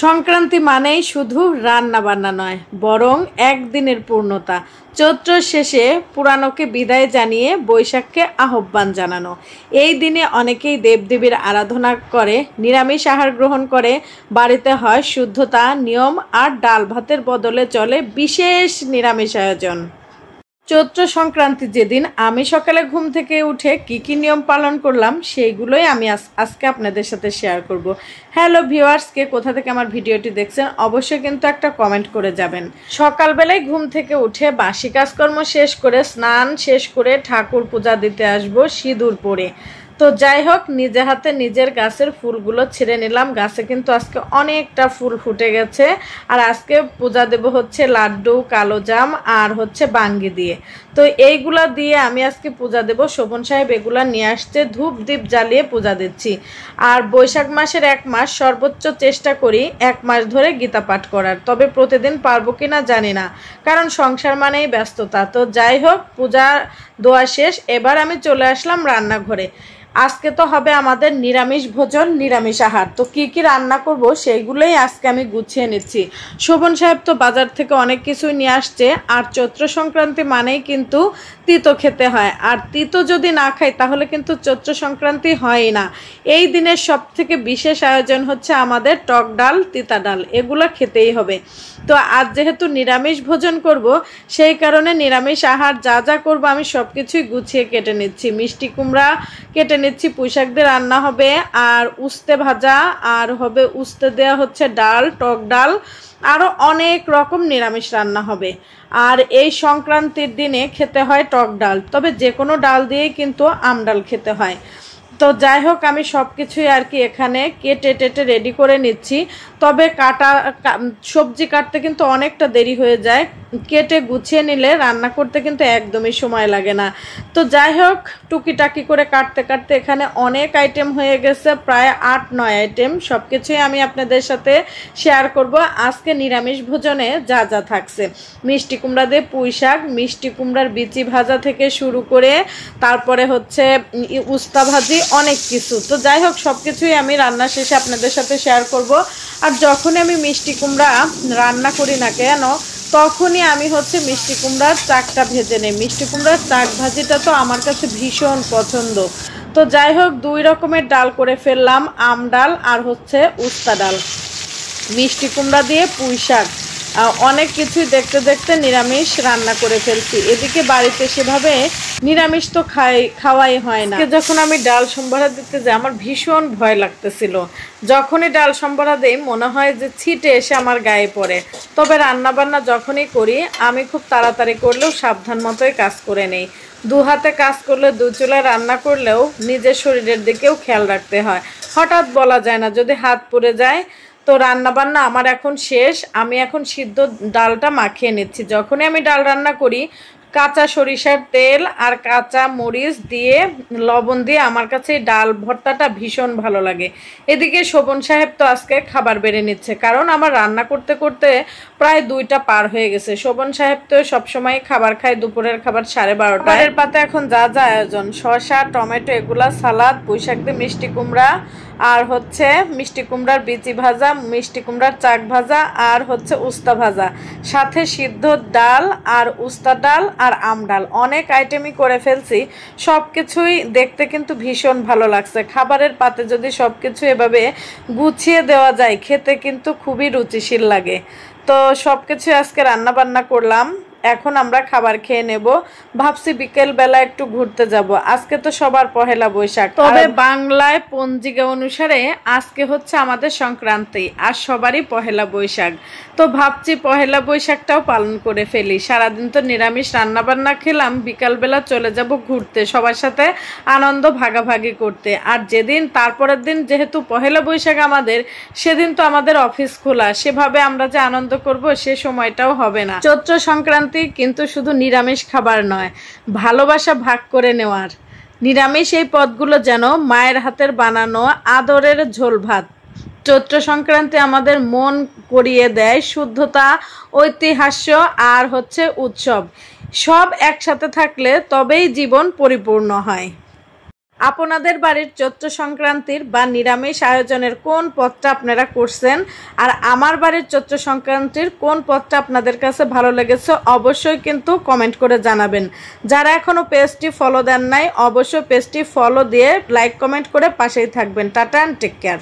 সংক্রান্তি মানেই শুধু রান্না বান্না নয়, বরং একদিনের পূর্ণতা। চৈত্র শেষে পুরাণকে বিদায় জানিয়ে বৈশাখকে আহ্বান জানানো। এই দিনে অনেকেই দেবদেবীর আরাধনা করে, নিরামিষ আহার গ্রহণ করে। বাড়িতে হয় শুদ্ধতা, নিয়ম আর ডাল ভাতের বদলে চলে বিশেষ নিরামিষ আয়োজন। চৈত্র সংক্রান্তি যেদিন আমি সকালে ঘুম থেকে উঠে কি নিয়ম পালন করলাম সেইগুলোই আমি আজকে আপনাদের সাথে শেয়ার করব। হ্যালো ভিউয়ার্সকে, কোথা থেকে আমার ভিডিওটি দেখছেন অবশ্যই কিন্তু একটা কমেন্ট করে যাবেন। সকালবেলায় ঘুম থেকে উঠে বাসি কাজকর্ম শেষ করে, স্নান শেষ করে ঠাকুর পূজা দিতে আসবো সিঁদুর পরে। তো যাই হোক, নিজে হাতে নিজের গাছের ফুলগুলো ছিঁড়ে নিলাম। গাছে কিন্তু আজকে অনেকটা ফুল ফুটে গেছে। আর আজকে পূজা দেব হচ্ছে লাড্ডু, কালোজাম আর হচ্ছে বাঙ্গি দিয়ে। তো এইগুলা দিয়ে আমি আজকে পূজা দেব। শোভন সাহেব এগুলা নিয়ে আসছে, ধূপ দীপ জ্বালিয়ে পূজা দিচ্ছি। আর বৈশাখ মাসের 1 মাস সর্বোচ্চ চেষ্টা করি 1 মাস ধরে গীতা পাঠ করার, তবে প্রতিদিন পারবো কিনা জানি না, কারণ সংসার মানেই ব্যস্ততা। তো যাই হোক, পূজা দোয়া শেষ, এবার আমি চলে আসলাম রান্নাঘরে। আজকে তো হবে আমাদের নিরামিষ ভোজন, নিরামিষ আহার। তো কি রান্না করব সেইগুলোই আজকে আমি গুছিয়ে নিচ্ছি। শোভন সাহেব তো বাজার থেকে অনেক কিছুই নিয়ে আসছে। আর চৈত্র সংক্রান্তি মানেই কিন্তু তিতো খেতে হয়, আর তিতো যদি না খাই তাহলে কিন্তু চৈত্র সংক্রান্তি হয় না। এই দিনের সব থেকে বিশেষ আয়োজন হচ্ছে আমাদের টক ডাল, তিতা ডাল, এগুলো খেতেই হবে। তো আজ যেহেতু নিরামিষ ভোজন করব, সেই কারণে নিরামিষ আহার যা যা করবো আমি সব কিছুই গুছিয়ে কেটে নিচ্ছি। মিষ্টি কুমড়া কেটে নিচ্ছি, পুঁইশাক দিয়ে রান্না হবে, আর উস্তে ভাজা, আর হবে উস্তে দেওয়া হচ্ছে ডাল, টক ডাল, আরও অনেক রকম নিরামিষ রান্না হবে। আর এই সংক্রান্তির দিনে খেতে হয় টক ডাল, তবে যে কোনো ডাল দিয়েই কিন্তু আমডাল খেতে হয়। তো যাই হোক, আমি সব কিছুই আর কি এখানে কেটে টেটে রেডি করে নিচ্ছি। তবে সবজি কাটতে কিন্তু অনেকটা দেরি হয়ে যায়, কেটে গুছিয়ে নিলে রান্না করতে কিন্তু একদমই সময় লাগে না। তো যাই হোক, টুকিটাকি করে কাটতে কাটতে এখানে অনেক আইটেম হয়ে গেছে, প্রায় 8-9 আইটেম। সব কিছুই আমি আপনাদের সাথে শেয়ার করব আজকে নিরামিষ ভোজনে যা যা থাকছে। মিষ্টি কুমড়া দিয়ে পুঁই শাক, মিষ্টি কুমড়ার বিচি ভাজা থেকে শুরু করে তারপরে হচ্ছে উস্তা ভাজি, অনেক কিছু। তো যাই হোক, সব কিছুই আমি রান্না শেষে আপনাদের সাথে শেয়ার করব। আর যখনই আমি মিষ্টি কুমড়া রান্না করি না কেন, তখনই আমি হচ্ছে মিষ্টি কুমড়ার চাকটা ভেজে নেই। মিষ্টি কুমড়ার চাক ভাজিটা তো আমার কাছে ভীষণ পছন্দ। তো যাই হোক, 2 রকমের ডাল করে ফেললাম, আম ডাল আর হচ্ছে উস্তা ডাল। মিষ্টি কুমড়া দিয়ে পুঁই শাক, অনেক কিছুই দেখতে দেখতে নিরামিষ রান্না করে ফেলছি। এদিকে বাড়িতে সেভাবে নিরামিষ তো খাওয়াই হয় না। যখন আমি ডাল সম্বরা দিতে যাই আমার ভীষণ ভয় লাগতেছিল। যখনই ডাল সম্বরা দেই মনে হয় যে ছিটে এসে আমার গায়ে পড়ে। তবে রান্না বান্না যখনই করি আমি খুব তাড়াতাড়ি করলেও সাবধান মতোই কাজ করে নেই। 2 হাতে কাজ করলে 2 চুলায় রান্না করলেও নিজের শরীরের দিকেও খেয়াল রাখতে হয়। হঠাৎ বলা যায় না, যদি হাত পুড়ে যায়। তো রান্না বান্না আমার এখন শেষ। আমি এখন সিদ্ধ ডালটা মাখিয়ে নিচ্ছি। যখনই আমি ডাল রান্না করি কাঁচা সরিষার তেল আর কাঁচা মরিচ দিয়ে, লবণ দিয়ে আমার কাছে এই ডাল ভর্তাটা ভীষণ ভালো লাগে। এদিকে শোভন সাহেব তো আজকে খাবার বেড়ে নিচ্ছে, কারণ আমার রান্না করতে করতে প্রায় 2টা পার হয়ে গেছে। শোভন সাহেব তো সবসময় খাবার খায় দুপুরের খাবার 12:30। এর পাতে এখন যা যা আয়োজন, শসা, টমেটো, এগুলা সালাদ, পুঁইশাক দিয়ে মিষ্টি কুমড়া, আর হচ্ছে মিষ্টি কুমড়ার বিচি ভাজা, মিষ্টি কুমড়ার চাক ভাজা, আর হচ্ছে উস্তা ভাজা, সাথে সিদ্ধ ডাল আর উস্তা ডাল আর আম ডাল। অনেক আইটেমই করে ফেলছি। সব কিছুই দেখতে কিন্তু ভীষণ ভালো লাগছে। খাবারের পাতে যদি সব কিছু এভাবে গুছিয়ে দেওয়া যায় খেতে কিন্তু খুবই রুচিশীল লাগে। তো সব কিছু আজকে রান্না বান্না করলাম, এখন আমরা খাবার খেয়ে নেব। ভাবছি বিকেল বেলা একটু ঘুরতে যাব। আজকে তো সবার পহেলা বৈশাখ, তবে বাংলায় পঞ্জিকা অনুসারে আজকে হচ্ছে আমাদের সংক্রান্তি, আর সবারই পহেলা বৈশাখ। তো ভাবছি পহেলা বৈশাখটাও পালন করে ফেলি। সারাদিন তো নিরামিষ রান্না বান্না খেলাম, বিকালবেলা চলে যাব ঘুরতে, সবার সাথে আনন্দ ভাগাভাগি করতে। আর যেদিন তারপরের দিন যেহেতু পহেলা বৈশাখ আমাদের, সেদিন তো আমাদের অফিস খোলা, সেভাবে আমরা যে আনন্দ করব সে সময়টাও হবে না। চৈত্র সংক্রান্তি কিন্তু শুধু নিরামিষ খাবার নয়, ভালোবাসা ভাগ করে নেওয়ার। নিরামিষ এই পদগুলো যেন মায়ের হাতের বানানো আদরের ঝোল ভাত। চৈত্র সংক্রান্তি আমাদের মন করিয়ে দেয় শুদ্ধতা, ঐতিহাস্য আর হচ্ছে উৎসব। সব একসাথে থাকলে তবেই জীবন পরিপূর্ণ হয়। আপনাদের বাড়ির চৈত্র সংক্রান্তির বা নিরামিষ আয়োজনের কোন পদটা আপনারা করছেন, আর আমার বাড়ির চৈত্র সংক্রান্তির কোন পদটা আপনাদের কাছে ভালো লেগেছে অবশ্যই কিন্তু কমেন্ট করে জানাবেন। যারা এখনও পেজটি ফলো দেন নাই অবশ্যই পেজটি ফলো দিয়ে লাইক কমেন্ট করে পাশেই থাকবেন। Tata and take care.